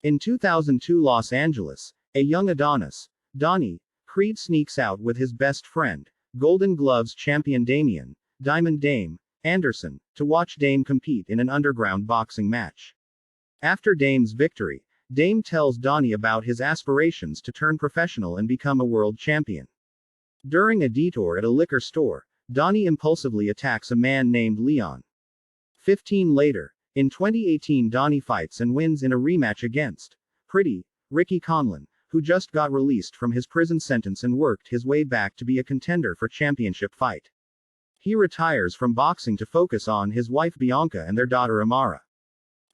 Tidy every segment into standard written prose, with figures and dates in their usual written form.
In 2002 Los Angeles, a young Adonis, Donnie, Creed sneaks out with his best friend, Golden Gloves champion Diamond Dame, Anderson, to watch Dame compete in an underground boxing match. After Dame's victory, Dame tells Donnie about his aspirations to turn professional and become a world champion. During a detour at a liquor store, Donnie impulsively attacks a man named Leon. 15 later, in 2018 Donnie fights and wins in a rematch against Pretty Ricky Conlon, who just got released from his prison sentence and worked his way back to be a contender for championship fight. He retires from boxing to focus on his wife Bianca and their daughter Amara.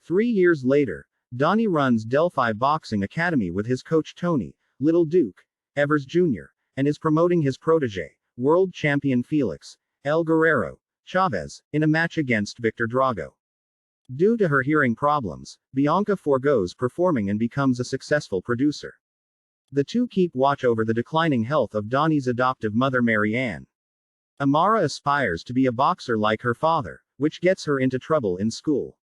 3 years later, Donnie runs Delphi Boxing Academy with his coach Tony Little Duke Evers Jr., and is promoting his protege, world champion Felix El Guerrero Chavez, in a match against Victor Drago. Due to her hearing problems, Bianca forgoes performing and becomes a successful producer. The two keep watch over the declining health of Donnie's adoptive mother Mary Ann. Amara aspires to be a boxer like her father, which gets her into trouble in school.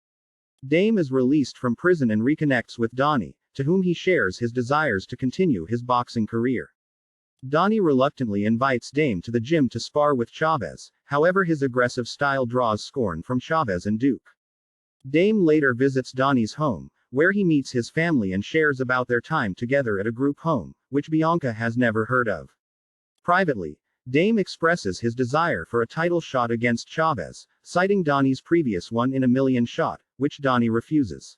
Dame is released from prison and reconnects with Donnie, to whom he shares his desires to continue his boxing career. Donnie reluctantly invites Dame to the gym to spar with Chavez, however his aggressive style draws scorn from Chavez and Duke. Dame later visits Donnie's home, where he meets his family and shares about their time together at a group home, which Bianca has never heard of. Privately, Dame expresses his desire for a title shot against Chavez, citing Donnie's previous one-in-a-million shot, which Donnie refuses.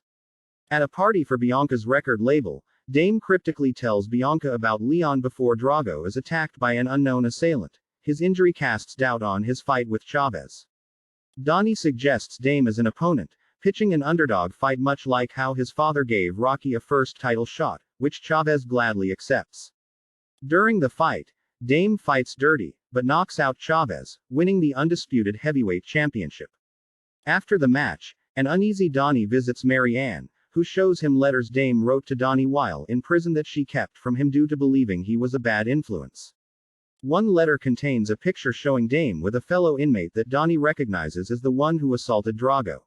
At a party for Bianca's record label, Dame cryptically tells Bianca about Leon before Drago is attacked by an unknown assailant. His injury casts doubt on his fight with Chavez. Donnie suggests Dame as an opponent, pitching an underdog fight much like how his father gave Rocky a first title shot, which Chavez gladly accepts. During the fight, Dame fights dirty, but knocks out Chavez, winning the undisputed heavyweight championship. After the match, an uneasy Donnie visits Mary Ann, who shows him letters Dame wrote to Donnie while in prison that she kept from him due to believing he was a bad influence. One letter contains a picture showing Dame with a fellow inmate that Donnie recognizes as the one who assaulted Drago.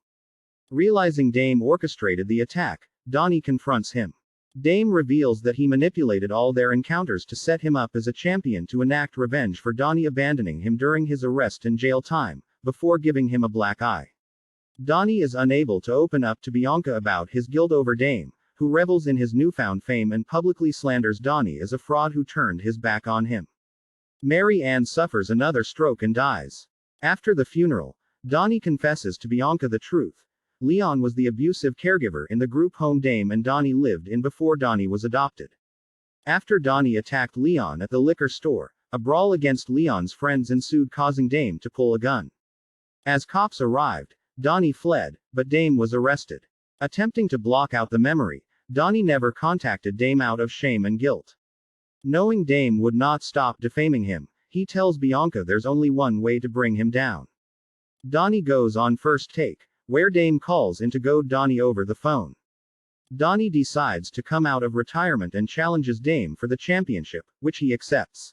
Realizing Dame orchestrated the attack, Donnie confronts him. Dame reveals that he manipulated all their encounters to set him up as a champion to enact revenge for Donnie abandoning him during his arrest and jail time, before giving him a black eye. Donnie is unable to open up to Bianca about his guilt over Dame, who revels in his newfound fame and publicly slanders Donnie as a fraud who turned his back on him. Mary Ann suffers another stroke and dies. After the funeral, Donnie confesses to Bianca the truth. Leon was the abusive caregiver in the group home Dame and Donnie lived in before Donnie was adopted. After Donnie attacked Leon at the liquor store, a brawl against Leon's friends ensued, causing Dame to pull a gun. As cops arrived, Donnie fled, but Dame was arrested. Attempting to block out the memory, Donnie never contacted Dame out of shame and guilt. Knowing Dame would not stop defaming him, he tells Bianca there's only one way to bring him down. Donnie goes on First Take, where Dame calls in to goad Donnie over the phone. Donnie decides to come out of retirement and challenges Dame for the championship, which he accepts.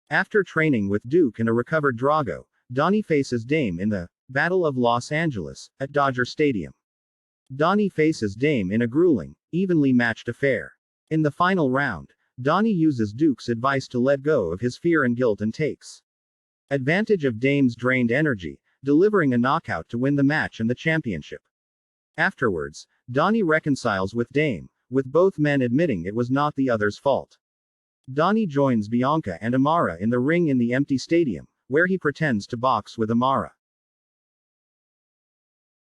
After training with Duke and a recovered Drago, Donnie faces Dame in the Battle of Los Angeles, at Dodger Stadium. Donnie faces Dame in a grueling, evenly matched affair. In the final round, Donnie uses Duke's advice to let go of his fear and guilt and takes advantage of Dame's drained energy, delivering a knockout to win the match and the championship. Afterwards, Donnie reconciles with Dame, with both men admitting it was not the other's fault. Donnie joins Bianca and Amara in the ring in the empty stadium, where he pretends to box with Amara.